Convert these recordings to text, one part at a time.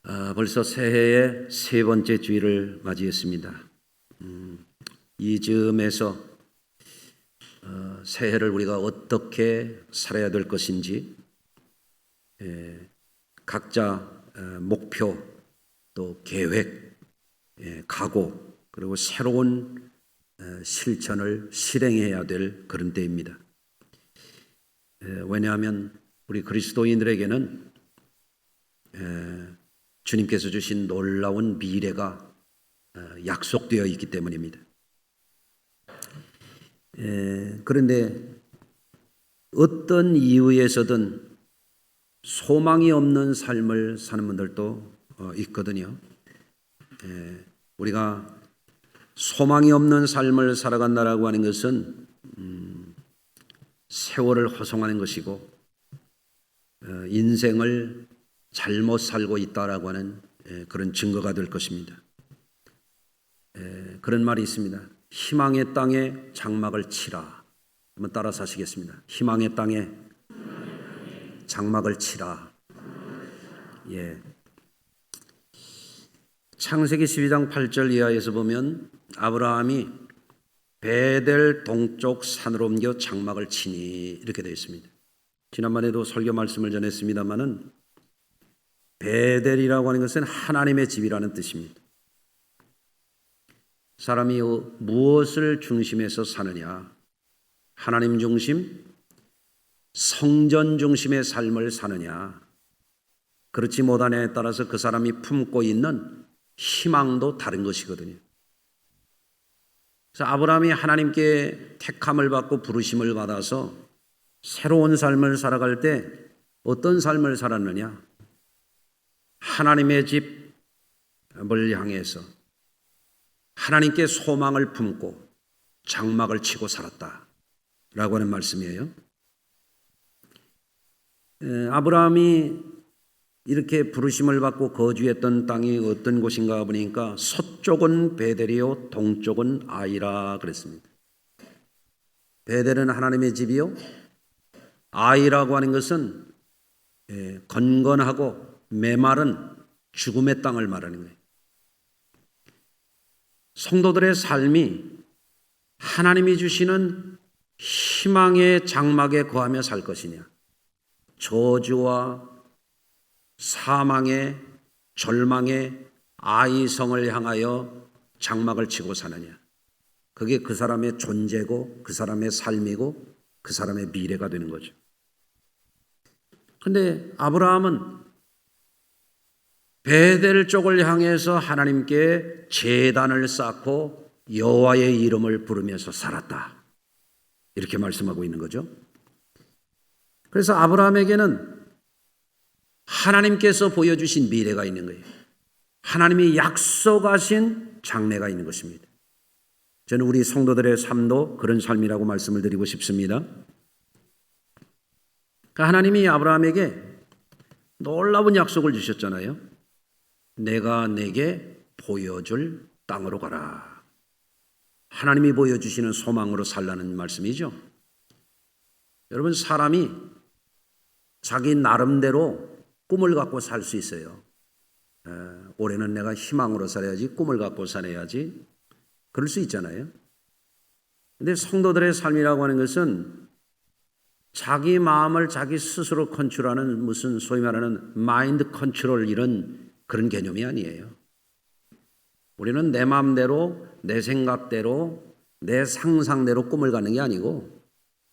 벌써 새해의 세 번째 주일을 맞이했습니다. 이 즈음에서 새해를 우리가 어떻게 살아야 될 것인지 각자 목표 또 계획, 각오 그리고 새로운 실천을 실행해야 될 그런 때입니다. 왜냐하면 우리 그리스도인들에게는 주님께서 주신 놀라운 미래가 약속되어 있기 때문입니다. 그런데 어떤 이유에서든 소망이 없는 삶을 사는 분들도 있거든요. 우리가 소망이 없는 삶을 살아간다라고 하는 것은 세월을 허송하는 것이고 인생을 잘못 살고 있다라고 하는 그런 증거가 될 것입니다. 그런 말이 있습니다. 희망의 땅에 장막을 치라. 한번 따라서 하시겠습니다. 희망의 땅에 장막을 치라. 창세기 12장 8절 이하에서 보면 아브라함이 베델 동쪽 산으로 옮겨 장막을 치니 이렇게 되어 있습니다. 지난번에도 설교 말씀을 전했습니다마는 베델이라고 하는 것은 하나님의 집이라는 뜻입니다. 사람이 무엇을 중심에서 사느냐? 하나님 중심, 성전 중심의 삶을 사느냐? 그렇지 못하냐에 따라서 그 사람이 품고 있는 희망도 다른 것이거든요. 그래서 아브라함이 하나님께 택함을 받고 부르심을 받아서 새로운 삶을 살아갈 때 어떤 삶을 살았느냐? 하나님의 집을 향해서 하나님께 소망을 품고 장막을 치고 살았다라고 하는 말씀이에요. 아브라함이 이렇게 부르심을 받고 거주했던 땅이 어떤 곳인가 보니까 서쪽은 베델이요 동쪽은 아이라 그랬습니다. 베델은 하나님의 집이요, 아이라고 하는 것은 건건하고 메마른 죽음의 땅을 말하는 거예요. 성도들의 삶이 하나님이 주시는 희망의 장막에 거하며 살 것이냐, 저주와 사망의 절망의 아이성을 향하여 장막을 치고 사느냐, 그게 그 사람의 존재고 그 사람의 삶이고 그 사람의 미래가 되는 거죠. 그런데 아브라함은 베델 쪽을 향해서 하나님께 제단을 쌓고 여호와의 이름을 부르면서 살았다. 이렇게 말씀하고 있는 거죠. 그래서 아브라함에게는 하나님께서 보여주신 미래가 있는 거예요. 하나님이 약속하신 장래가 있는 것입니다. 저는 우리 성도들의 삶도 그런 삶이라고 말씀을 드리고 싶습니다. 그러니까 하나님이 아브라함에게 놀라운 약속을 주셨잖아요. 내가 내게 보여줄 땅으로 가라. 하나님이 보여주시는 소망으로 살라는 말씀이죠. 여러분, 사람이 자기 나름대로 꿈을 갖고 살 수 있어요. 올해는 내가 희망으로 살아야지, 꿈을 갖고 살아야지, 그럴 수 있잖아요. 그런데 성도들의 삶이라고 하는 것은 자기 마음을 자기 스스로 컨트롤하는, 무슨 소위 말하는 마인드 컨트롤, 이런 그런 개념이 아니에요. 우리는 내 마음대로, 내 생각대로, 내 상상대로 꿈을 갖는 게 아니고,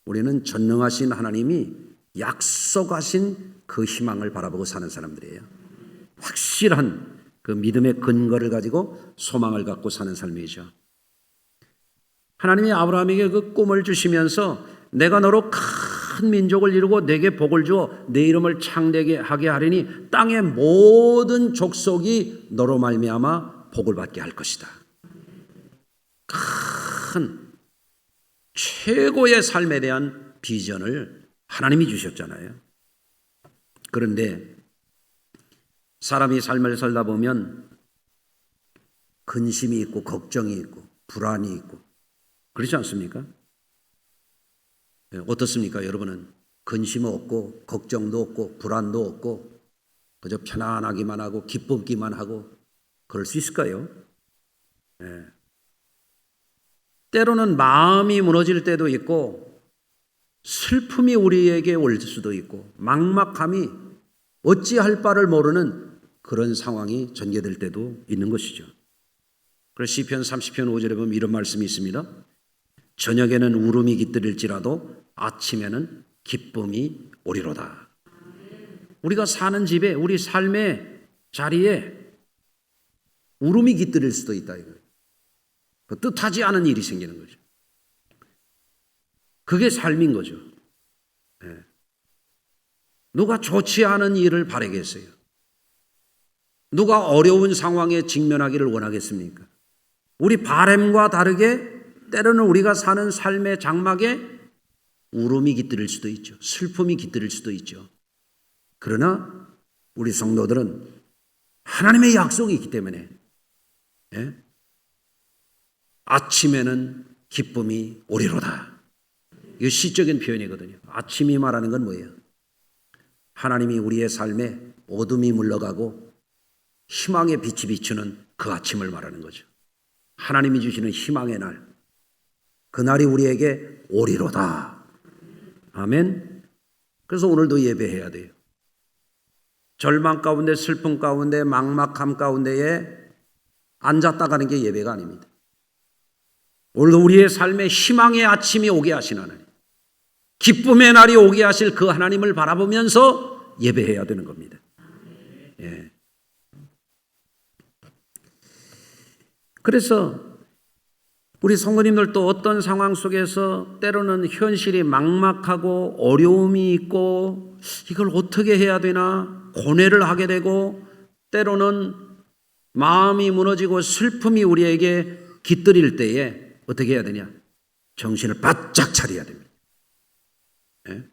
우리는 전능하신 하나님이 약속하신 그 희망을 바라보고 사는 사람들이에요. 확실한 그 믿음의 근거를 가지고 소망을 갖고 사는 삶이죠. 하나님이 아브라함에게 그 꿈을 주시면서 내가 너로 큰 민족을 이루고 내게 복을 주어 내 이름을 창대하게 하리니 땅의 모든 족속이 너로 말미암아 복을 받게 할 것이다. 큰 최고의 삶에 대한 비전을 하나님이 주셨잖아요. 그런데 사람이 삶을 살다 보면 근심이 있고 걱정이 있고 불안이 있고 그렇지 않습니까? 어떻습니까? 여러분은 근심 없고 걱정도 없고 불안도 없고 그저 편안하기만 하고 기쁘기만 하고 그럴 수 있을까요? 예. 때로는 마음이 무너질 때도 있고 슬픔이 우리에게 올 수도 있고 막막함이 어찌할 바를 모르는 그런 상황이 전개될 때도 있는 것이죠. 그래서 시편 30편 5절에 보면 이런 말씀이 있습니다. 저녁에는 울음이 깃들일지라도 아침에는 기쁨이 오리로다. 우리가 사는 집에 우리 삶의 자리에 울음이 깃들일 수도 있다 이거예요. 그 뜻하지 않은 일이 생기는 거죠. 그게 삶인 거죠. 네. 누가 좋지 않은 일을 바라겠어요? 누가 어려운 상황에 직면하기를 원하겠습니까? 우리 바람과 다르게 때로는 우리가 사는 삶의 장막에 울음이 깃들일 수도 있죠. 슬픔이 깃들일 수도 있죠. 그러나 우리 성도들은 하나님의 약속이 있기 때문에 아침에는 기쁨이 오리로다. 이거 시적인 표현이거든요. 아침이 말하는 건 뭐예요? 하나님이 우리의 삶에 어둠이 물러가고 희망의 빛이 비추는 그 아침을 말하는 거죠. 하나님이 주시는 희망의 날, 그날이 우리에게 오리로다. 아멘. 그래서 오늘도 예배해야 돼요. 절망 가운데, 슬픔 가운데, 막막함 가운데에 앉았다 가는 게 예배가 아닙니다. 오늘도 우리의 삶에 희망의 아침이 오게 하신 하나님, 기쁨의 날이 오게 하실 그 하나님을 바라보면서 예배해야 되는 겁니다. 예. 그래서 우리 성도님들도 어떤 상황 속에서 때로는 현실이 막막하고 어려움이 있고 이걸 어떻게 해야 되나 고뇌를 하게 되고 때로는 마음이 무너지고 슬픔이 우리에게 깃들일 때에 어떻게 해야 되냐? 정신을 바짝 차려야 됩니다. 예?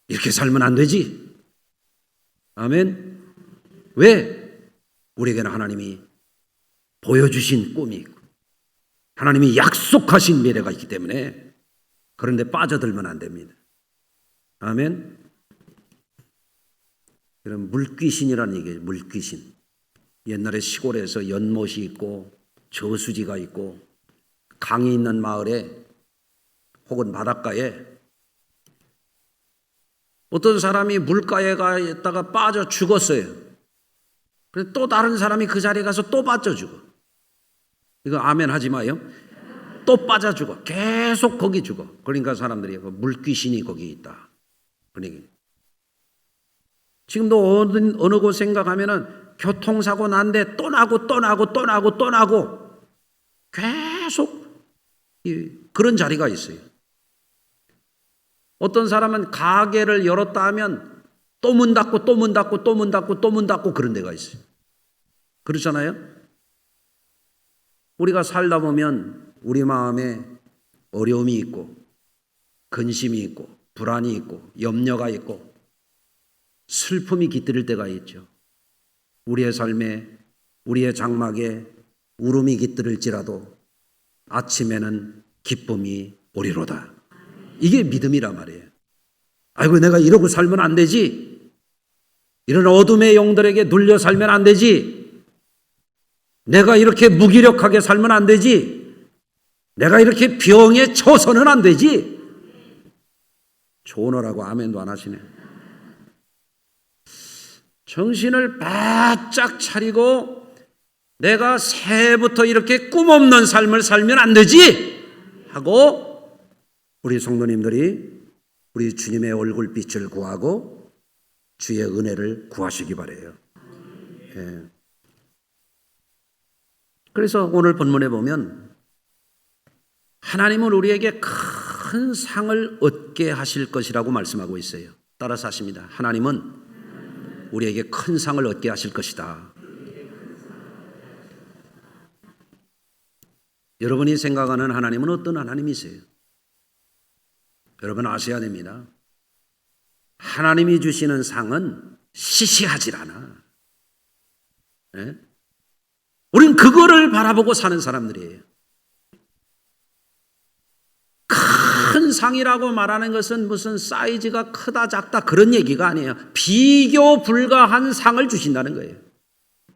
이렇게 살면 안 되지. 아멘. 왜? 우리에게는 하나님이 보여주신 꿈이 있고 하나님이 약속하신 미래가 있기 때문에 그런데 빠져들면 안 됩니다. 아멘. 이런 물귀신이라는 얘기예요. 물귀신. 옛날에 시골에서 연못이 있고 저수지가 있고 강이 있는 마을에 혹은 바닷가에 어떤 사람이 물가에 갔다가 빠져 죽었어요. 그래서 또 다른 사람이 그 자리에 가서 또 빠져 죽어. 이거 아멘 하지 마요. 또 빠져 죽어. 계속 거기 죽어. 그러니까 사람들이 물귀신이 거기 있다. 그러니까 지금도 어느 곳 생각하면은 교통사고 난데 또 나고 또 나고 또 나고 또 나고 계속 그런 자리가 있어요. 어떤 사람은 가게를 열었다 하면 또 문 닫고 또 문 닫고 또 문 닫고 또 문 닫고 그런 데가 있어요. 그렇잖아요? 우리가 살다 보면 우리 마음에 어려움이 있고 근심이 있고 불안이 있고 염려가 있고 슬픔이 깃들일 때가 있죠. 우리의 삶에 우리의 장막에 울음이 깃들일지라도 아침에는 기쁨이 오리로다. 이게 믿음이란 말이에요. 아이고 내가 이러고 살면 안 되지. 이런 어둠의 영들에게 눌려 살면 안 되지. 내가 이렇게 무기력하게 살면 안 되지. 내가 이렇게 병에 처서는 안 되지. 조언하라고 아멘도 안 하시네. 정신을 바짝 차리고 내가 새해부터 이렇게 꿈없는 삶을 살면 안 되지 하고 우리 성도님들이 우리 주님의 얼굴빛을 구하고 주의 은혜를 구하시기 바라요. 예. 그래서 오늘 본문에 보면 하나님은 우리에게 큰 상을 얻게 하실 것이라고 말씀하고 있어요. 따라서 하십니다. 하나님은 우리에게 큰 상을 얻게 하실 것이다. 여러분이 생각하는 하나님은 어떤 하나님이세요? 여러분 아셔야 됩니다. 하나님이 주시는 상은 시시하질 않아. 네? 우린 그거를 바라보고 사는 사람들이에요. 큰 큰 상이라고 말하는 것은 무슨 사이즈가 크다 작다 그런 얘기가 아니에요. 비교 불가한 상을 주신다는 거예요.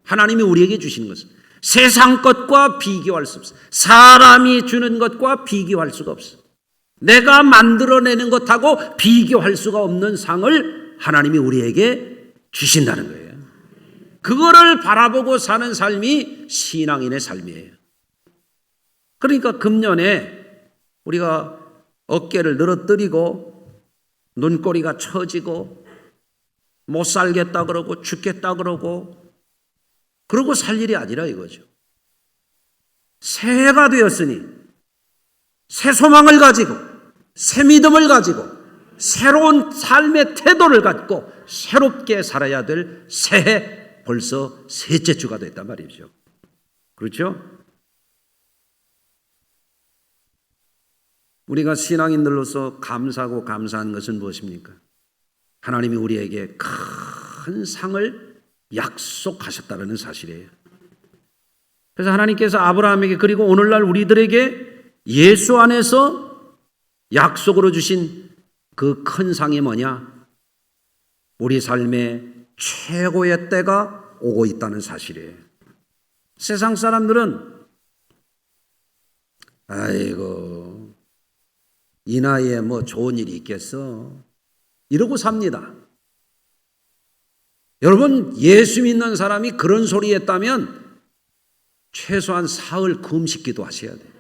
하나님이 우리에게 주시는 것은 세상 것과 비교할 수 없어. 사람이 주는 것과 비교할 수가 없어. 내가 만들어내는 것하고 비교할 수가 없는 상을 하나님이 우리에게 주신다는 거예요. 그거를 바라보고 사는 삶이 신앙인의 삶이에요. 그러니까 금년에 우리가 어깨를 늘어뜨리고 눈꼬리가 처지고 못 살겠다 그러고 죽겠다 그러고 그러고 살 일이 아니라 이거죠. 새해가 되었으니 새 소망을 가지고 새 믿음을 가지고 새로운 삶의 태도를 갖고 새롭게 살아야 될 새해, 벌써 셋째 주가 됐단 말이죠. 그렇죠? 우리가 신앙인들로서 감사하고 감사한 것은 무엇입니까? 하나님이 우리에게 큰 상을 약속하셨다는 사실이에요. 그래서 하나님께서 아브라함에게 그리고 오늘날 우리들에게 예수 안에서 약속으로 주신 그 큰 상이 뭐냐? 우리 삶의 최고의 때가 오고 있다는 사실이에요. 세상 사람들은 아이고 이 나이에 뭐 좋은 일이 있겠어 이러고 삽니다. 여러분 예수 믿는 사람이 그런 소리 했다면 최소한 사흘 금식기도 하셔야 돼요.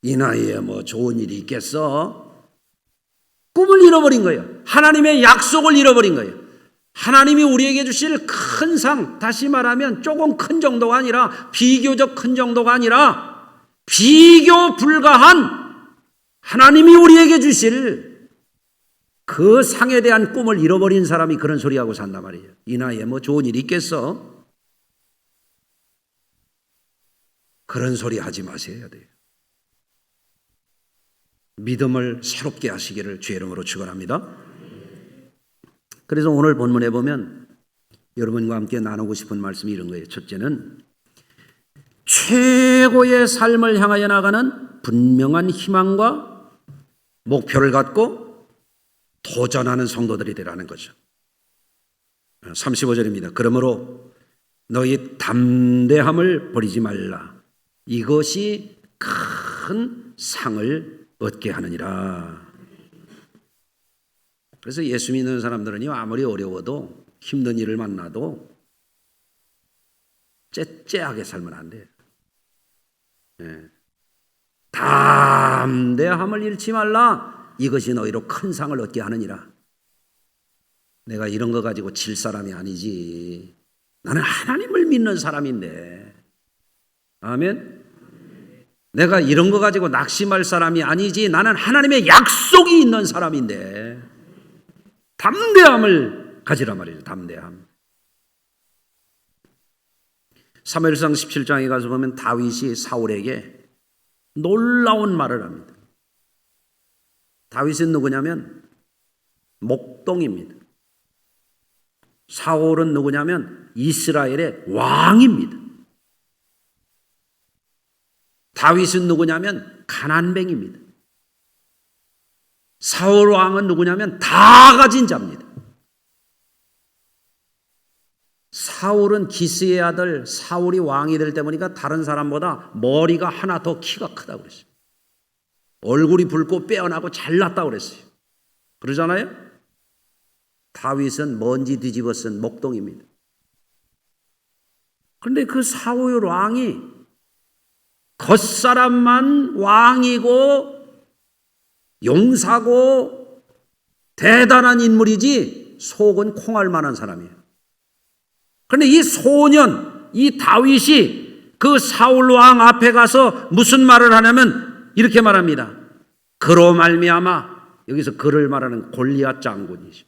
이 나이에 뭐 좋은 일이 있겠어? 꿈을 잃어버린 거예요. 하나님의 약속을 잃어버린 거예요. 하나님이 우리에게 주실 큰 상, 다시 말하면 조금 큰 정도가 아니라 비교적 큰 정도가 아니라 비교 불가한 하나님이 우리에게 주실 그 상에 대한 꿈을 잃어버린 사람이 그런 소리하고 산단 말이에요. 이 나이에 뭐 좋은 일이 있겠어? 그런 소리 하지 마셔야 돼요. 믿음을 새롭게 하시기를 주의 이름으로 축원합니다. 그래서 오늘 본문에 보면 여러분과 함께 나누고 싶은 말씀이 이런 거예요. 첫째는 최고의 삶을 향하여 나가는 분명한 희망과 목표를 갖고 도전하는 성도들이 되라는 거죠. 35절입니다. 그러므로 너희 담대함을 버리지 말라. 이것이 큰 상을 얻게 하느니라. 그래서 예수 믿는 사람들은요, 아무리 어려워도 힘든 일을 만나도 째째하게 살면 안 돼요. 네. 담대함을 잃지 말라. 이것이 너희로 큰 상을 얻게 하느니라. 내가 이런 거 가지고 질 사람이 아니지. 나는 하나님을 믿는 사람인데. 아멘. 내가 이런 거 가지고 낙심할 사람이 아니지. 나는 하나님의 약속이 있는 사람인데. 담대함을 가지라 말이죠. 담대함. 사무엘상 17장에 가서 보면 다윗이 사울에게 놀라운 말을 합니다. 다윗은 누구냐면 목동입니다. 사울은 누구냐면 이스라엘의 왕입니다. 다윗은 누구냐면 가난뱅입니다. 사울 왕은 누구냐면 다 가진 자입니다. 사울은 기스의 아들 사울이 왕이 될 때 보니까 다른 사람보다 머리가 하나 더 키가 크다고 그랬어요. 얼굴이 붉고 빼어나고 잘났다고 그랬어요. 그러잖아요? 다윗은 먼지 뒤집어 쓴 목동입니다. 그런데 그 사울 왕이 겉사람만 왕이고 용사고 대단한 인물이지 속은 콩알 만한 사람이에요. 그런데 이 소년, 이 다윗이 그 사울 왕 앞에 가서 무슨 말을 하냐면 이렇게 말합니다. 그로 말미암아, 여기서 그를 말하는 골리앗 장군이죠.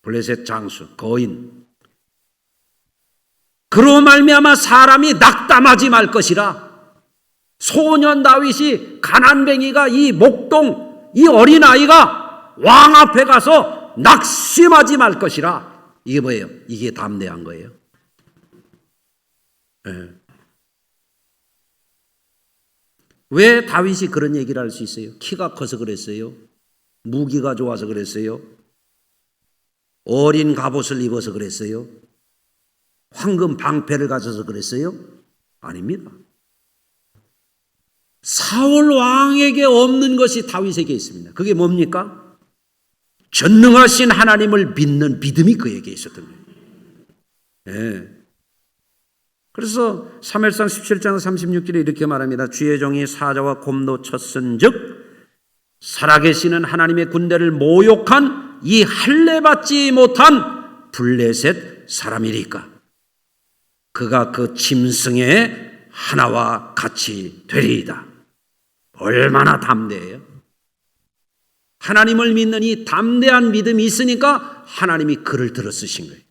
블레셋 장수, 거인. 그로 말미암아 사람이 낙담하지 말 것이라. 소년 다윗이 가난뱅이가 이 목동 이 어린아이가 왕 앞에 가서 낙심하지 말 것이라. 이게 뭐예요? 이게 담대한 거예요. 네. 왜 다윗이 그런 얘기를 할 수 있어요? 키가 커서 그랬어요? 무기가 좋아서 그랬어요? 어린 갑옷을 입어서 그랬어요? 황금 방패를 가져서 그랬어요? 아닙니다. 사울 왕에게 없는 것이 다윗에게 있습니다. 그게 뭡니까? 전능하신 하나님을 믿는 믿음이 그에게 있었던 거예요. 예. 그래서 사무엘상 17장 36절에 이렇게 말합니다. 주의 종이 사자와 곰도 쳤은즉 살아계시는 하나님의 군대를 모욕한 이 할례받지 못한 블레셋 사람이리까 그가 그 짐승의 하나와 같이 되리이다. 얼마나 담대해요. 하나님을 믿는 이 담대한 믿음이 있으니까 하나님이 그를 들어 쓰신 거예요.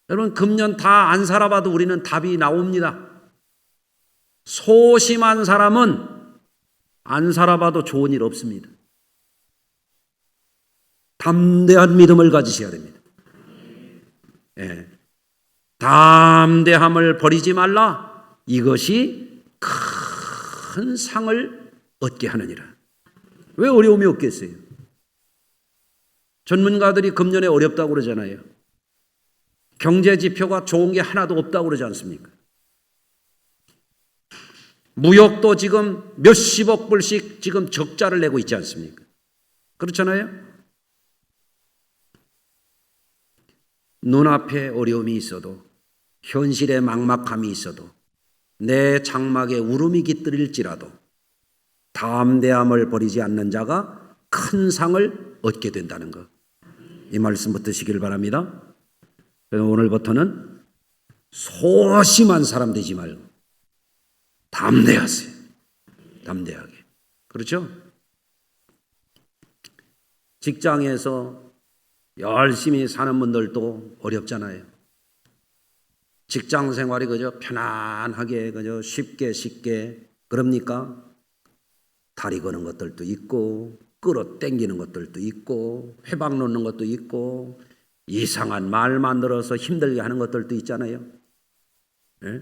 여러분, 금년 다 안 살아봐도 우리는 답이 나옵니다. 소심한 사람은 안 살아봐도 좋은 일 없습니다. 담대한 믿음을 가지셔야 됩니다. 예. 담대함을 버리지 말라. 이것이 큰 상을 얻게 하느니라. 왜 어려움이 없겠어요? 전문가들이 금년에 어렵다고 그러잖아요. 경제 지표가 좋은 게 하나도 없다고 그러지 않습니까? 무역도 지금 몇십억 불씩 지금 적자를 내고 있지 않습니까? 그렇잖아요? 눈앞에 어려움이 있어도 현실에 막막함이 있어도 내 장막에 울음이 깃들일지라도 담대함을 버리지 않는 자가 큰 상을 얻게 된다는 것. 이 말씀 붙드시길 바랍니다. 오늘부터는 소심한 사람 되지 말고 담대하세요. 담대하게. 그렇죠? 직장에서 열심히 사는 분들도 어렵잖아요. 직장 생활이 그저 편안하게 그저 쉽게 그럽니까? 다리 거는 것들도 있고 끌어 당기는 것들도 있고 회방 놓는 것도 있고 이상한 말 만들어서 힘들게 하는 것들도 있잖아요. 예?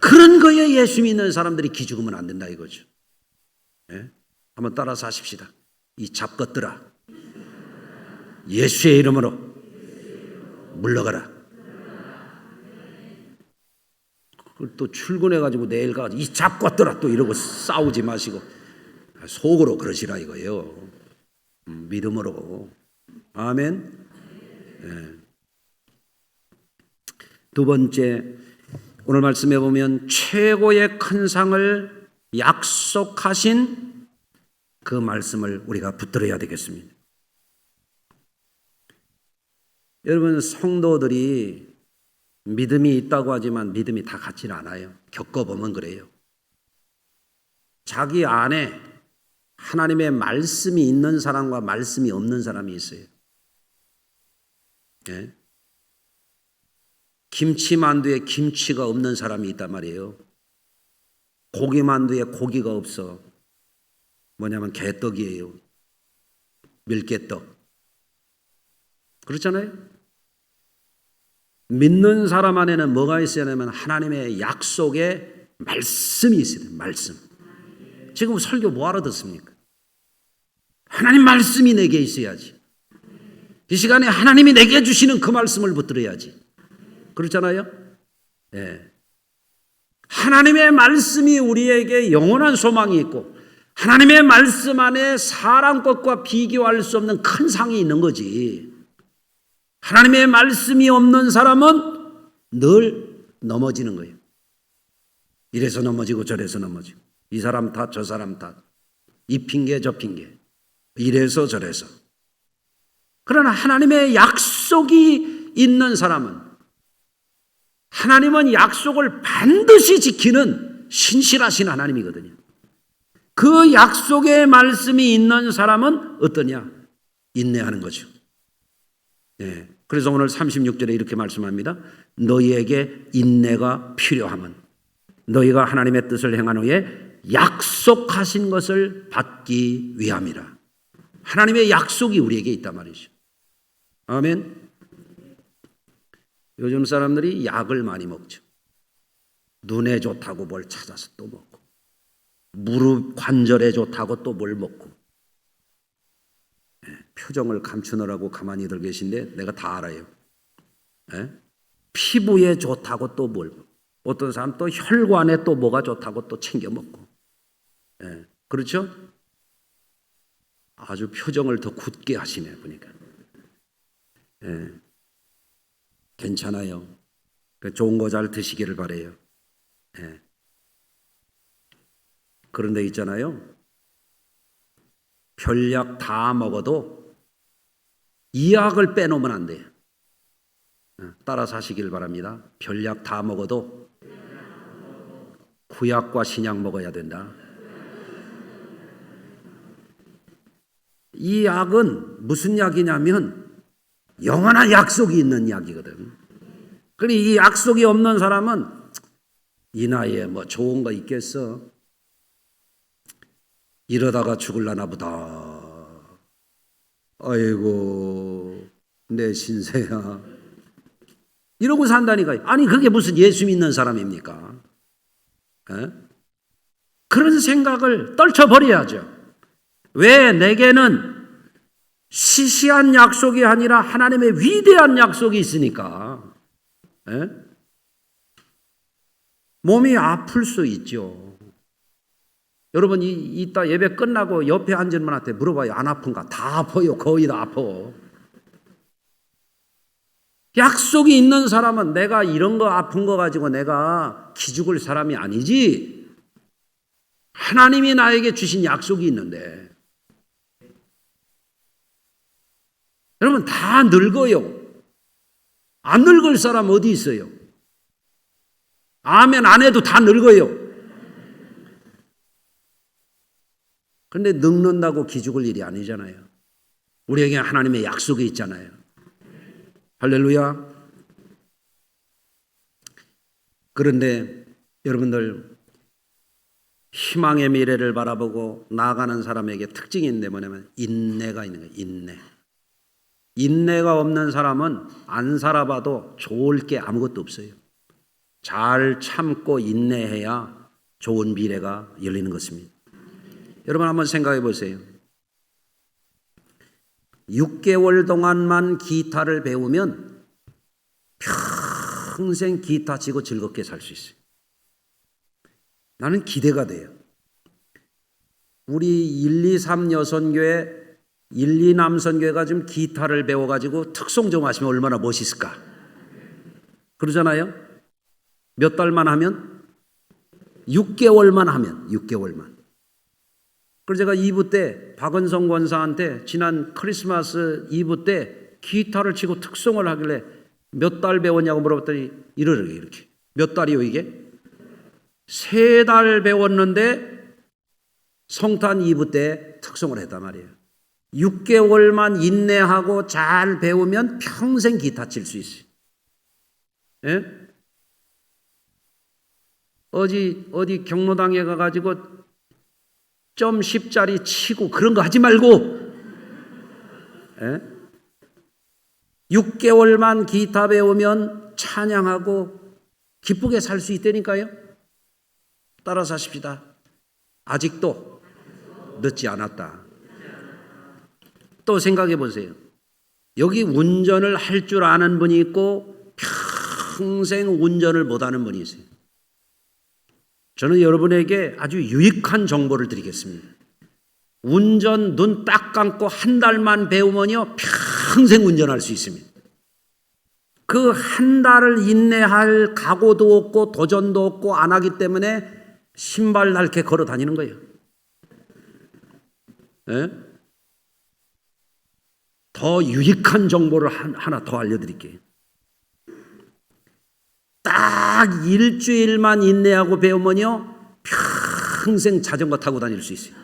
그런 거에 예수 믿는 사람들이 기죽으면 안 된다 이거죠. 예? 한번 따라서 하십시다. 이 잡것들아, 예수의 이름으로 물러가라. 그걸 또 출근해가지고 내일 가서 이 잡것들아 또 이러고 싸우지 마시고 속으로 그러시라 이거예요. 믿음으로. 아멘. 예. 두 번째, 오늘 말씀해 보면 최고의 큰 상을 약속하신 그 말씀을 우리가 붙들어야 되겠습니다. 여러분, 성도들이 믿음이 있다고 하지만 믿음이 다 같지는 않아요. 겪어보면 그래요. 자기 안에 하나님의 말씀이 있는 사람과 말씀이 없는 사람이 있어요. 예? 김치만두에 김치가 없는 사람이 있단 말이에요. 고기만두에 고기가 없어. 뭐냐면 개떡이에요. 밀개떡. 그렇잖아요? 믿는 사람 안에는 뭐가 있어야 하냐면 하나님의 약속의 말씀이 있어야 돼요. 말씀. 지금 설교 뭐하러 듣습니까? 하나님 말씀이 내게 있어야지. 이 시간에 하나님이 내게 주시는 그 말씀을 붙들어야지. 그렇잖아요? 네. 하나님의 말씀이 우리에게 영원한 소망이 있고 하나님의 말씀 안에 사람 것과 비교할 수 없는 큰 상이 있는 거지. 하나님의 말씀이 없는 사람은 늘 넘어지는 거예요. 이래서 넘어지고 저래서 넘어지고 이 사람 탓 저 사람 탓 이 핑계 저 핑계 이래서 저래서. 그러나 하나님의 약속이 있는 사람은 하나님은 약속을 반드시 지키는 신실하신 하나님이거든요. 그 약속의 말씀이 있는 사람은 어떠냐? 인내하는 거죠. 네. 그래서 오늘 36절에 이렇게 말씀합니다. 너희에게 인내가 필요함은 너희가 하나님의 뜻을 행한 후에 약속하신 것을 받기 위함이라. 하나님의 약속이 우리에게 있단 말이죠. 아멘. 요즘 사람들이 약을 많이 먹죠. 눈에 좋다고 뭘 찾아서 또 먹고, 무릎 관절에 좋다고 또 뭘 먹고, 표정을 감추느라고 가만히들 계신데 내가 다 알아요. 피부에 좋다고 또 뭘 먹고, 어떤 사람 또 혈관에 또 뭐가 좋다고 또 챙겨 먹고, 그렇죠? 아주 표정을 더 굳게 하시네 보니까. 괜찮아요. 좋은 거 잘 드시기를 바래요. 그런데 있잖아요, 별약 다 먹어도 이 약을 빼놓으면 안 돼요. 따라서 하시길 바랍니다. 별약 다 먹어도 구약과 신약 먹어야 된다. 이 약은 무슨 약이냐면 영원한 약속이 있는 약이거든. 그러니 이 약속이 없는 사람은 이 나이에 뭐 좋은 거 있겠어? 이러다가 죽을라나 보다. 아이고 내 신세야. 이러고 산다니까요. 아니 그게 무슨 예수 믿는 사람입니까? 그런 생각을 떨쳐버려야죠. 왜? 내게는 시시한 약속이 아니라 하나님의 위대한 약속이 있으니까. 몸이 아플 수 있죠. 여러분 이따 예배 끝나고 옆에 앉은 분한테 물어봐요. 안 아픈가? 다 아파요. 거의 다 아파. 약속이 있는 사람은 내가 이런 거 아픈 거 가지고 내가 기죽을 사람이 아니지. 하나님이 나에게 주신 약속이 있는데. 여러분 다 늙어요. 안 늙을 사람 어디 있어요? 아멘 안 해도 다 늙어요. 그런데 늙는다고 기죽을 일이 아니잖아요. 우리에게 하나님의 약속이 있잖아요. 할렐루야. 그런데 여러분들 희망의 미래를 바라보고 나아가는 사람에게 특징이 있는데 뭐냐면 인내가 있는 거예요. 인내. 인내가 없는 사람은 안 살아봐도 좋을 게 아무것도 없어요. 잘 참고 인내해야 좋은 미래가 열리는 것입니다. 여러분 한번 생각해 보세요. 6개월 동안만 기타를 배우면 평생 기타 치고 즐겁게 살 수 있어요. 나는 기대가 돼요. 우리 123 여선교회 12남 선교회가 지금 기타를 배워가지고 특송 좀 하시면 얼마나 멋있을까? 그러잖아요. 몇 달만 하면? 6개월만 하면 6개월만. 그래서 제가 2부 때 박은성 권사한테 지난 크리스마스 2부 때 기타를 치고 특송을 하길래 몇 달 배웠냐고 물어봤더니 이러래요. 이렇게. 몇 달이요 이게? 3달 배웠는데 성탄 2부 때 특송을 했단 말이에요. 6개월만 인내하고 잘 배우면 평생 기타 칠 수 있어요. 예? 어디 경로당에 가가지고 점 10짜리 치고 그런 거 하지 말고 6개월만 기타 배우면 찬양하고 기쁘게 살 수 있다니까요. 따라서 하십시다. 아직도 늦지 않았다. 또 생각해 보세요. 여기 운전을 할 줄 아는 분이 있고 평생 운전을 못하는 분이 있어요. 저는 여러분에게 아주 유익한 정보를 드리겠습니다. 운전 눈 딱 감고 한 달만 배우면요 평생 운전할 수 있습니다. 그 한 달을 인내할 각오도 없고 도전도 없고 안 하기 때문에 신발 낡게 걸어 다니는 거예요. 더 유익한 정보를 하나 더 알려드릴게요. 딱 일주일만 인내하고 배우면요 평생 자전거 타고 다닐 수 있어요.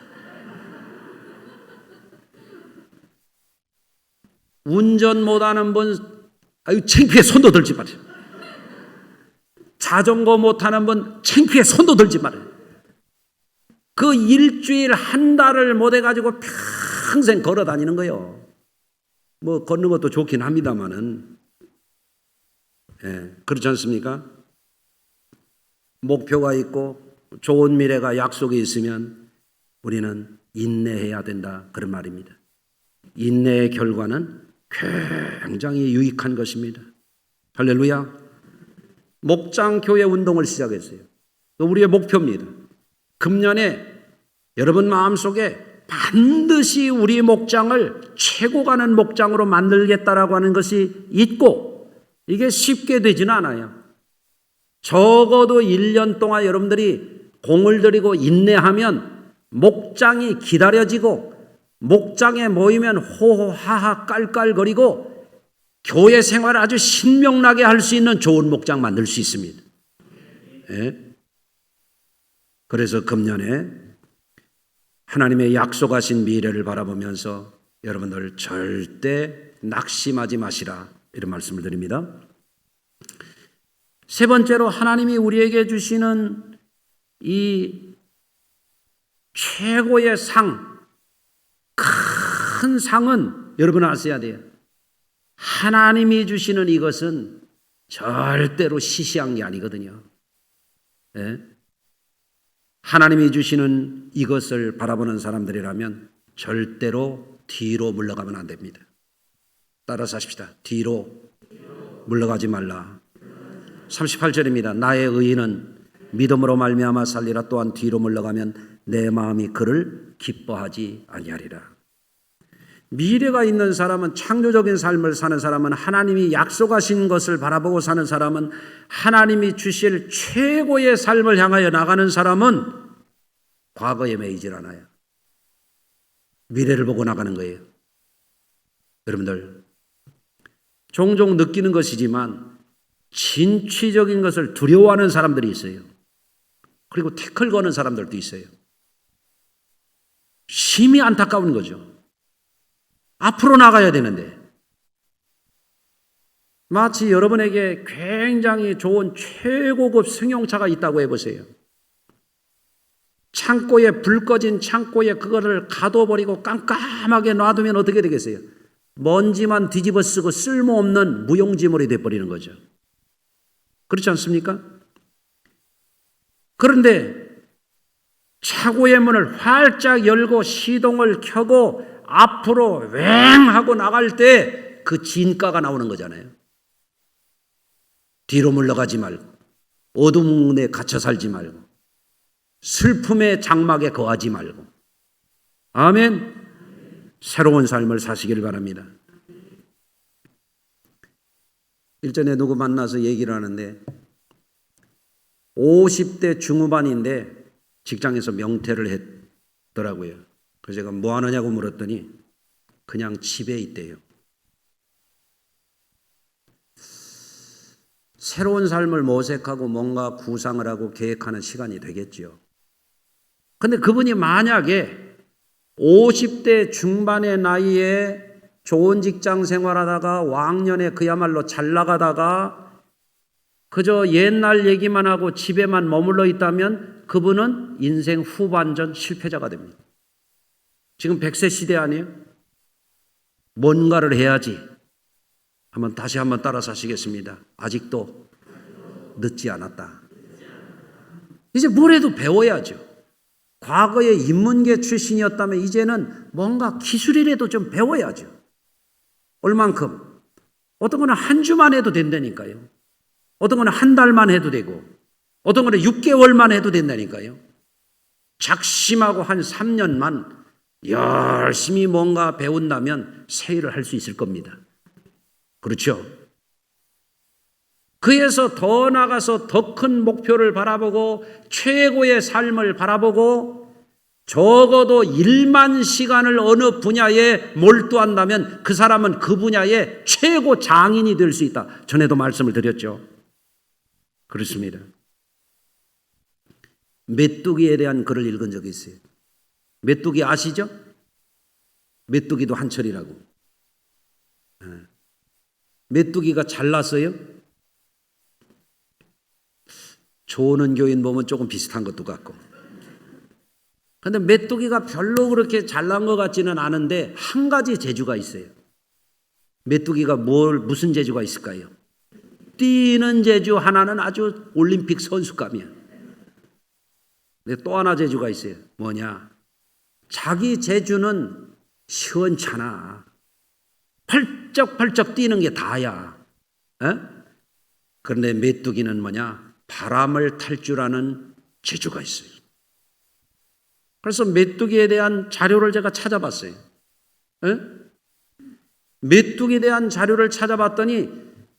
운전 못하는 분 아유 창피해 손도 들지 말아요. 자전거 못하는 분 창피해 손도 들지 말아요. 그 일주일 한 달을 못 해가지고 평생 걸어 다니는 거예요. 뭐 걷는 것도 좋긴 합니다만은 그렇지 않습니까? 목표가 있고 좋은 미래가 약속이 있으면 우리는 인내해야 된다, 그런 말입니다. 인내의 결과는 굉장히 유익한 것입니다. 할렐루야. 목장교회 운동을 시작했어요. 우리의 목표입니다. 금년에 여러분 마음속에 반드시 우리 목장을 최고 가는 목장으로 만들겠다라고 하는 것이 있고, 이게 쉽게 되지는 않아요. 적어도 1년 동안 여러분들이 공을 들이고 인내하면 목장이 기다려지고, 목장에 모이면 호호하하 깔깔거리고 교회 생활을 아주 신명나게 할 수 있는 좋은 목장 만들 수 있습니다. 예? 그래서 금년에 하나님의 약속하신 미래를 바라보면서 여러분들 절대 낙심하지 마시라, 이런 말씀을 드립니다. 세 번째로 하나님이 우리에게 주시는 이 최고의 상, 큰 상은 여러분 아셔야 돼요. 하나님이 주시는 이것은 절대로 시시한 게 아니거든요. 예? 하나님이 주시는 이것을 바라보는 사람들이라면 절대로 뒤로 물러가면 안 됩니다. 따라서 하십시다. 뒤로 물러가지 말라. 38절입니다. 나의 의인은 믿음으로 말미암아 살리라. 또한 뒤로 물러가면 내 마음이 그를 기뻐하지 아니하리라. 미래가 있는 사람은, 창조적인 삶을 사는 사람은, 하나님이 약속하신 것을 바라보고 사는 사람은, 하나님이 주실 최고의 삶을 향하여 나가는 사람은 과거에 매이질 않아요. 미래를 보고 나가는 거예요. 여러분들 종종 느끼는 것이지만 진취적인 것을 두려워하는 사람들이 있어요. 그리고 태클 거는 사람들도 있어요. 심히 안타까운 거죠. 앞으로 나가야 되는데, 마치 여러분에게 굉장히 좋은 최고급 승용차가 있다고 해보세요. 창고에 불 꺼진 창고에 그거를 가둬버리고 깜깜하게 놔두면 어떻게 되겠어요? 먼지만 뒤집어 쓰고 쓸모없는 무용지물이 돼버리는 거죠. 그렇지 않습니까? 그런데 차고의 문을 활짝 열고 시동을 켜고 앞으로 왱 하고 나갈 때 그 진가가 나오는 거잖아요. 뒤로 물러가지 말고, 어둠에 갇혀 살지 말고, 슬픔의 장막에 거하지 말고, 아멘. 새로운 삶을 사시길 바랍니다. 일전에 누구 만나서 얘기를 하는데 50대 중후반인데 직장에서 명퇴를 했더라고요. 그래서 제가 뭐 하느냐고 물었더니 그냥 집에 있대요. 새로운 삶을 모색하고 뭔가 구상을 하고 계획하는 시간이 되겠죠. 근데 그분이 만약에 50대 중반의 나이에 좋은 직장 생활하다가 왕년에 그야말로 잘 나가다가 그저 옛날 얘기만 하고 집에만 머물러 있다면 그분은 인생 후반전 실패자가 됩니다. 지금 100세 시대 아니에요? 뭔가를 해야지. 다시 한번 따라서 하시겠습니다. 아직도 늦지 않았다. 이제 뭐라도 배워야죠. 과거에 인문계 출신이었다면 이제는 뭔가 기술이라도 좀 배워야죠. 얼만큼? 어떤 거는 한 주만 해도 된다니까요. 어떤 거는 한 달만 해도 되고, 어떤 거는 6개월만 해도 된다니까요. 작심하고 한 3년만 열심히 뭔가 배운다면 새 일을 할 수 있을 겁니다. 그렇죠? 그에서 더 나가서 더 큰 목표를 바라보고 최고의 삶을 바라보고 적어도 1만 시간을 어느 분야에 몰두한다면 그 사람은 그 분야의 최고 장인이 될 수 있다. 전에도 말씀을 드렸죠. 그렇습니다. 메뚜기에 대한 글을 읽은 적이 있어요. 메뚜기 아시죠? 메뚜기도 한철이라고. 메뚜기가 잘났어요? 조는 교인 보면 조금 비슷한 것도 같고. 그런데 메뚜기가 별로 그렇게 잘난 것 같지는 않은데 한 가지 재주가 있어요. 메뚜기가 무슨 재주가 있을까요? 뛰는 재주 하나는 아주 올림픽 선수감이야. 근데 또 하나 재주가 있어요. 뭐냐? 자기 재주는 시원찮아. 펄쩍펄쩍 뛰는 게 다야. 에? 그런데 메뚜기는 뭐냐? 바람을 탈 줄 아는 재주가 있어요. 그래서 메뚜기에 대한 자료를 제가 찾아봤어요. 에? 메뚜기에 대한 자료를 찾아봤더니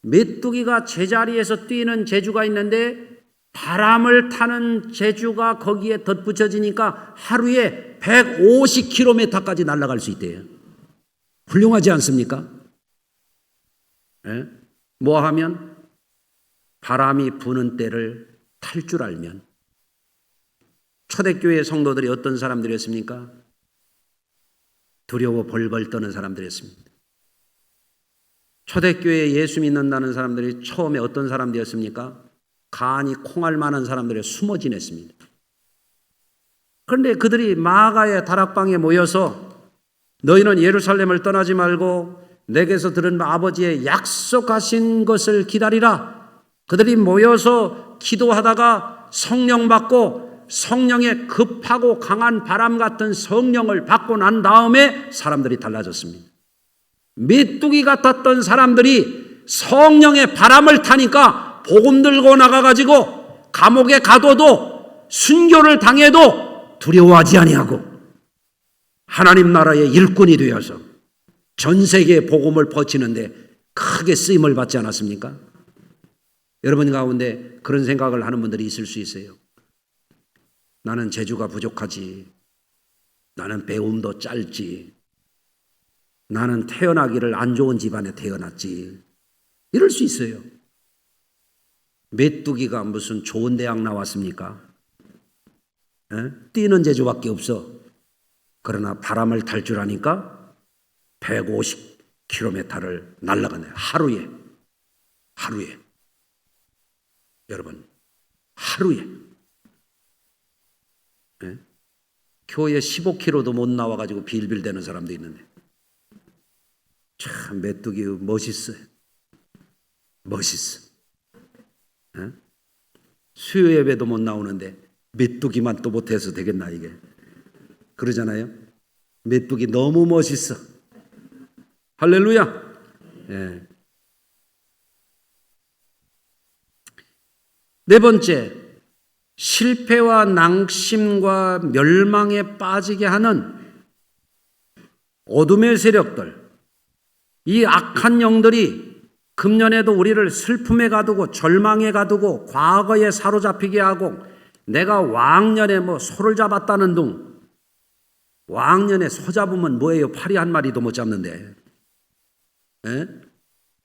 메뚜기가 제자리에서 뛰는 재주가 있는데 바람을 타는 재주가 거기에 덧붙여지니까 하루에 150km까지 날아갈 수 있대요. 훌륭하지 않습니까? 예? 뭐 하면? 바람이 부는 때를 탈 줄 알면. 초대교회 성도들이 어떤 사람들이었습니까? 두려워 벌벌 떠는 사람들이었습니다. 초대교회에 예수 믿는다는 사람들이 처음에 어떤 사람들이었습니까? 간이 콩알 만한 사람들이 숨어 지냈습니다. 그런데 그들이 마가의 다락방에 모여서 너희는 예루살렘을 떠나지 말고 내게서 들은 아버지의 약속하신 것을 기다리라. 그들이 모여서 기도하다가 성령 받고 성령의 급하고 강한 바람 같은 성령을 받고 난 다음에 사람들이 달라졌습니다. 메뚜기 같았던 사람들이 성령의 바람을 타니까 복음 들고 나가가지고 감옥에 가둬도 순교를 당해도 두려워하지 아니하고 하나님 나라의 일꾼이 되어서 전 세계에 복음을 퍼치는데 크게 쓰임을 받지 않았습니까? 여러분 가운데 그런 생각을 하는 분들이 있을 수 있어요. 나는 재주가 부족하지. 나는 배움도 짧지. 나는 태어나기를 안 좋은 집안에 태어났지. 이럴 수 있어요. 메뚜기가 무슨 좋은 대학 나왔습니까? 뛰는 재주밖에 없어. 그러나 바람을 탈 줄 아니까 150km를 날아가네. 하루에. 여러분, 하루에. 교회 15km도 못 나와가지고 빌빌대는 사람도 있는데. 참 메뚜기 멋있어요. 수요 예배도 못 나오는데 메뚜기만 또 못해서 되겠나 이게. 그러잖아요. 메뚜기 너무 멋있어. 할렐루야. 예. 네 번째, 실패와 낭심과 멸망에 빠지게 하는 어둠의 세력들, 이 악한 영들이 금년에도 우리를 슬픔에 가두고 절망에 가두고 과거에 사로잡히게 하고 내가 왕년에 소를 잡았다는 둥. 왕년에 소 잡으면 뭐예요? 파리 한 마리도 못 잡는데. 에?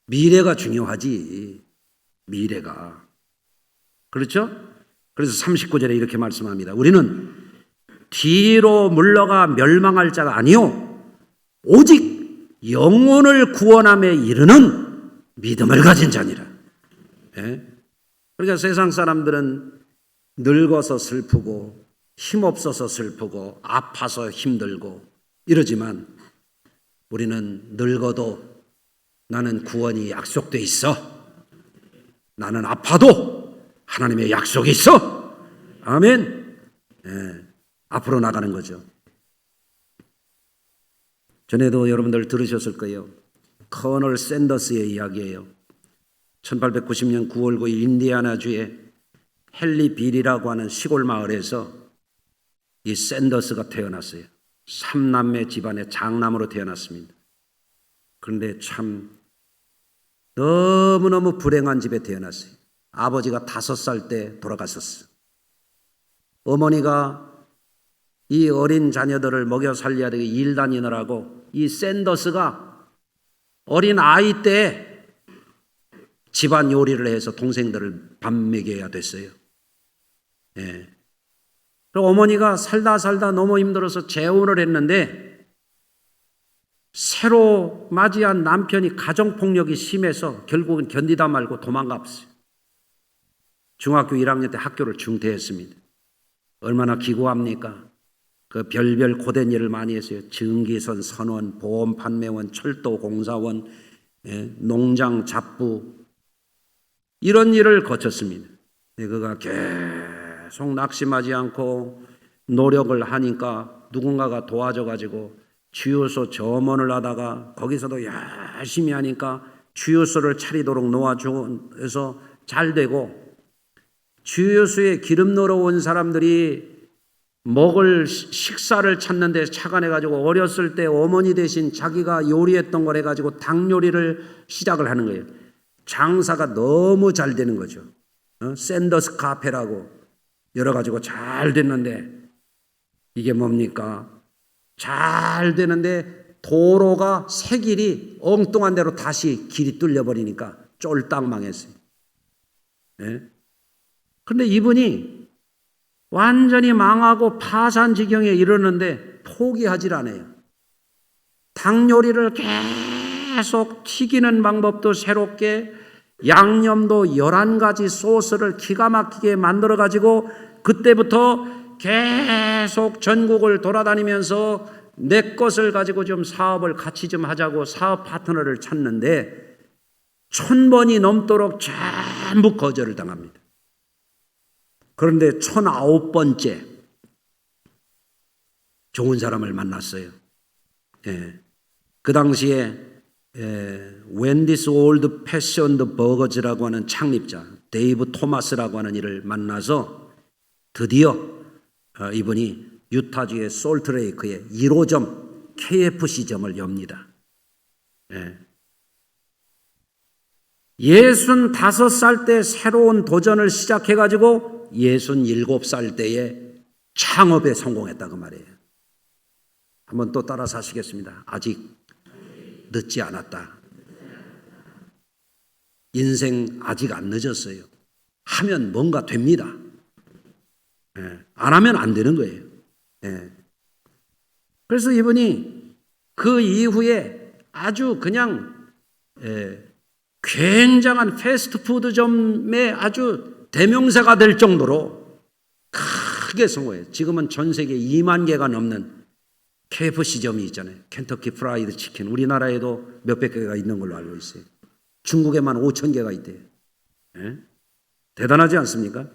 미래가 중요하지. 미래가. 그렇죠? 그래서 39절에 이렇게 말씀합니다. 우리는 뒤로 물러가 멸망할 자가 아니요 오직 영혼을 구원함에 이르는 믿음을 가진 자니라. 예? 그러니까 세상 사람들은 늙어서 슬프고 힘없어서 슬프고 아파서 힘들고 이러지만 우리는 늙어도 나는 구원이 약속돼 있어. 나는 아파도 하나님의 약속이 있어. 아멘. 예, 앞으로 나가는 거죠. 전에도 여러분들 들으셨을 거예요. 커널 샌더스의 이야기예요. 1890년 9월 9일 인디애나주의 헨리빌이라고 하는 시골 마을에서 이 샌더스가 태어났어요. 3남매 집안의 장남으로 태어났습니다. 그런데 참 너무너무 불행한 집에 태어났어요. 아버지가 5살 때 돌아갔었어. 어머니가 이 어린 자녀들을 먹여 살려야 되게 일 다니느라고 이 샌더스가 어린 아이 때 집안 요리를 해서 동생들을 밥 먹여야 됐어요. 예. 그리고 어머니가 살다 너무 힘들어서 재혼을 했는데 새로 맞이한 남편이 가정폭력이 심해서 결국은 견디다 말고 도망갔어요. 중학교 1학년 때 학교를 중퇴했습니다. 얼마나 기구합니까? 그 별별 고된 일을 많이 했어요. 증기선, 선원, 보험 판매원, 철도 공사원, 농장 잡부 이런 일을 거쳤습니다. 그가 계속 낙심하지 않고 노력을 하니까 누군가가 도와줘가지고 주유소 점원을 하다가 거기서도 열심히 하니까 주유소를 차리도록 놓아줘서 잘 되고, 주유소에 기름 넣으러 온 사람들이 먹을 식사를 찾는데 착안해가지고 어렸을 때 어머니 대신 자기가 요리했던 걸 해가지고 닭 요리를 시작을 하는 거예요. 장사가 너무 잘 되는 거죠. 샌더스 카페라고 여러 가지고 잘 됐는데, 이게 뭡니까? 잘 되는데 도로가 새 길이 엉뚱한 데로 다시 길이 뚫려버리니까 쫄딱 망했어요. 그런데 이분이 완전히 망하고 파산 지경에 이르는데 포기하질 않아요. 닭 요리를 계속 튀기는 방법도 새롭게, 양념도 11가지 소스를 기가 막히게 만들어 가지고 그때부터 계속 전국을 돌아다니면서 내 것을 가지고 좀 사업을 같이 좀 하자고 사업 파트너를 찾는데 1000번이 넘도록 전부 거절을 당합니다. 그런데 1009번째 좋은 사람을 만났어요. 그 당시에 웬디스 올드 패션드 버거즈라고 하는 창립자 데이브 토마스라고 하는 이를 만나서 드디어 이분이 유타주의 솔트레이크에 1호점 KFC점을 엽니다. 65살 때 새로운 도전을 시작해가지고 67살 때에 창업에 성공했다고 말이에요. 한번 또 따라서 하시겠습니다. 아직 늦지 않았다. 인생 아직 안 늦었어요. 하면 뭔가 됩니다. 안 하면 안 되는 거예요. 그래서 이분이 그 이후에 아주 그냥 굉장한 패스트푸드점의 아주 대명사가 될 정도로 크게 성공해요. 지금은 전 세계 2만 개가 넘는 KFC점이 있잖아요. 켄터키 프라이드 치킨. 우리나라에도 몇백 개가 있는 걸로 알고 있어요. 중국에만 5천 개가 있대요. 대단하지 않습니까?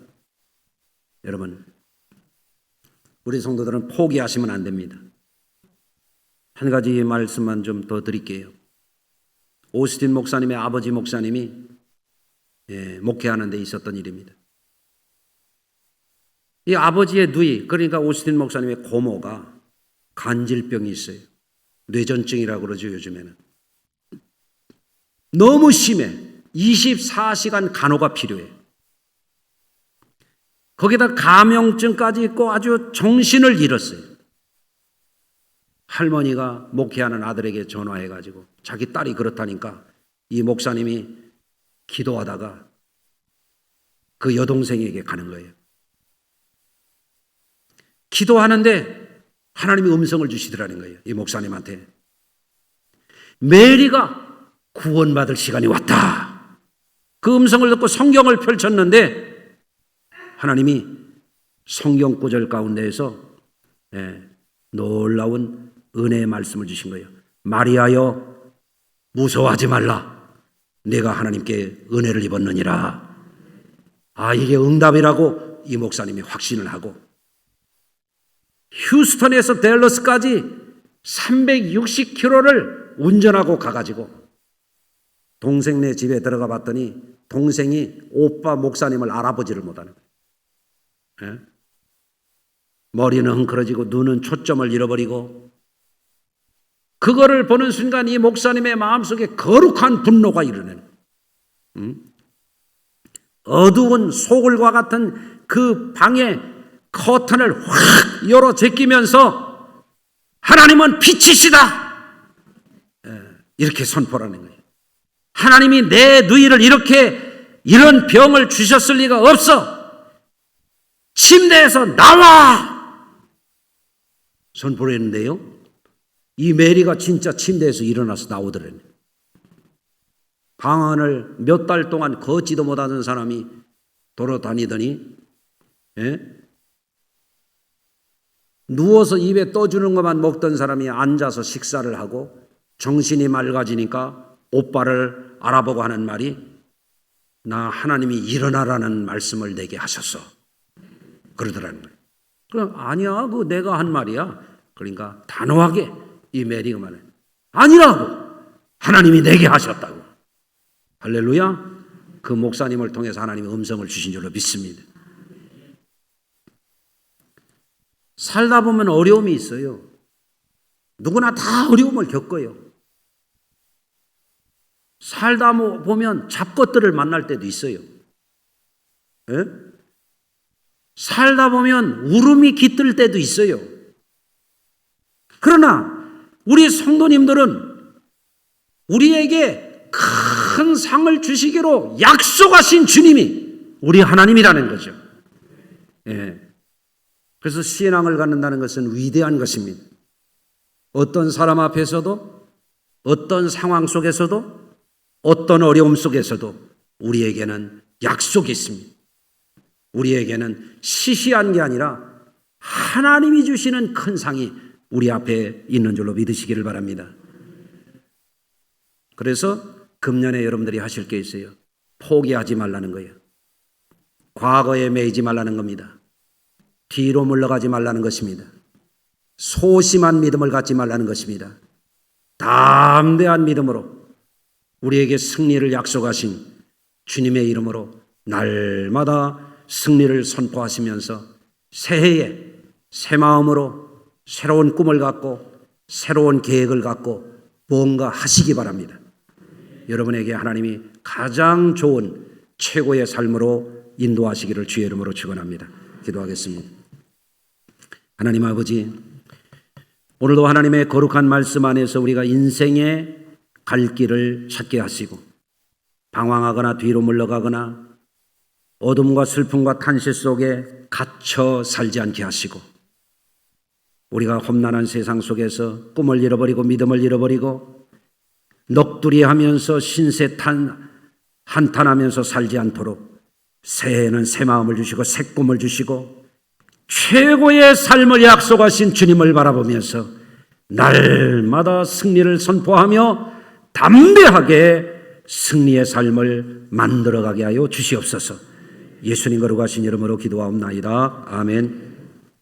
여러분, 우리 성도들은 포기하시면 안 됩니다. 한 가지 말씀만 좀 더 드릴게요. 오스틴 목사님의 아버지 목사님이 목회하는 데 있었던 일입니다. 이 아버지의 누이, 그러니까 오스틴 목사님의 고모가 간질병이 있어요. 뇌전증이라고 그러죠, 요즘에는. 너무 심해. 24시간 간호가 필요해. 거기다 감염증까지 있고 아주 정신을 잃었어요. 할머니가 목회하는 아들에게 전화해가지고 자기 딸이 그렇다니까 이 목사님이 기도하다가 그 여동생에게 가는 거예요. 기도하는데 하나님이 음성을 주시더라는 거예요. 이 목사님한테. 메리가 구원받을 시간이 왔다. 그 음성을 듣고 성경을 펼쳤는데 하나님이 성경 구절 가운데에서 놀라운 은혜의 말씀을 주신 거예요. 마리아여 무서워하지 말라. 내가 하나님께 은혜를 입었느니라. 아, 이게 응답이라고 이 목사님이 확신을 하고 휴스턴에서 댈러스까지 360km를 운전하고 가가지고 동생네 집에 들어가 봤더니 동생이 오빠 목사님을 알아보지를 못하는 거예요. 머리는 흥크러지고 눈은 초점을 잃어버리고 그거를 보는 순간 이 목사님의 마음속에 거룩한 분노가 일어나는 어두운 소굴과 같은 그 방에 커튼을 확 열어 제끼면서 하나님은 빛이시다 이렇게 선포를 하는 거예요. 하나님이 내 누이를 이런 병을 주셨을 리가 없어. 침대에서 나와 선포를 했는데요, 이 메리가 진짜 침대에서 일어나서 나오더라고요. 방안을 몇 달 동안 걷지도 못하는 사람이 돌아다니더니 누워서 입에 떠주는 것만 먹던 사람이 앉아서 식사를 하고 정신이 맑아지니까 오빠를 알아보고 하는 말이 나 하나님이 일어나라는 말씀을 내게 하셨어. 그러더라는 거예요. 그럼 아니야, 그거 내가 한 말이야. 그러니까 단호하게 이 메리가 말해. 아니라고. 하나님이 내게 하셨다고. 할렐루야. 그 목사님을 통해서 하나님이 음성을 주신 줄로 믿습니다. 살다 보면 어려움이 있어요. 누구나 다 어려움을 겪어요. 살다 보면 잡것들을 만날 때도 있어요. 예? 살다 보면 울음이 깃들 때도 있어요. 그러나 우리 성도님들은 우리에게 큰 상을 주시기로 약속하신 주님이 우리 하나님이라는 거죠. 예. 그래서 신앙을 갖는다는 것은 위대한 것입니다. 어떤 사람 앞에서도, 어떤 상황 속에서도, 어떤 어려움 속에서도 우리에게는 약속이 있습니다. 우리에게는 시시한 게 아니라 하나님이 주시는 큰 상이 우리 앞에 있는 줄로 믿으시기를 바랍니다. 그래서 금년에 여러분들이 하실 게 있어요. 포기하지 말라는 거예요. 과거에 매이지 말라는 겁니다. 뒤로 물러가지 말라는 것입니다. 소심한 믿음을 갖지 말라는 것입니다. 담대한 믿음으로 우리에게 승리를 약속하신 주님의 이름으로 날마다 승리를 선포하시면서 새해에 새 마음으로 새로운 꿈을 갖고 새로운 계획을 갖고 뭔가 하시기 바랍니다. 여러분에게 하나님이 가장 좋은 최고의 삶으로 인도하시기를 주의 이름으로 축원합니다. 기도하겠습니다. 하나님 아버지, 오늘도 하나님의 거룩한 말씀 안에서 우리가 인생의 갈 길을 찾게 하시고 방황하거나 뒤로 물러가거나 어둠과 슬픔과 탄식 속에 갇혀 살지 않게 하시고 우리가 험난한 세상 속에서 꿈을 잃어버리고 믿음을 잃어버리고 넋두리하면서 신세 한탄하면서 살지 않도록 새해에는 새 마음을 주시고 새 꿈을 주시고 최고의 삶을 약속하신 주님을 바라보면서 날마다 승리를 선포하며 담대하게 승리의 삶을 만들어가게 하여 주시옵소서. 예수님 거룩하신 이름으로 기도하옵나이다. 아멘.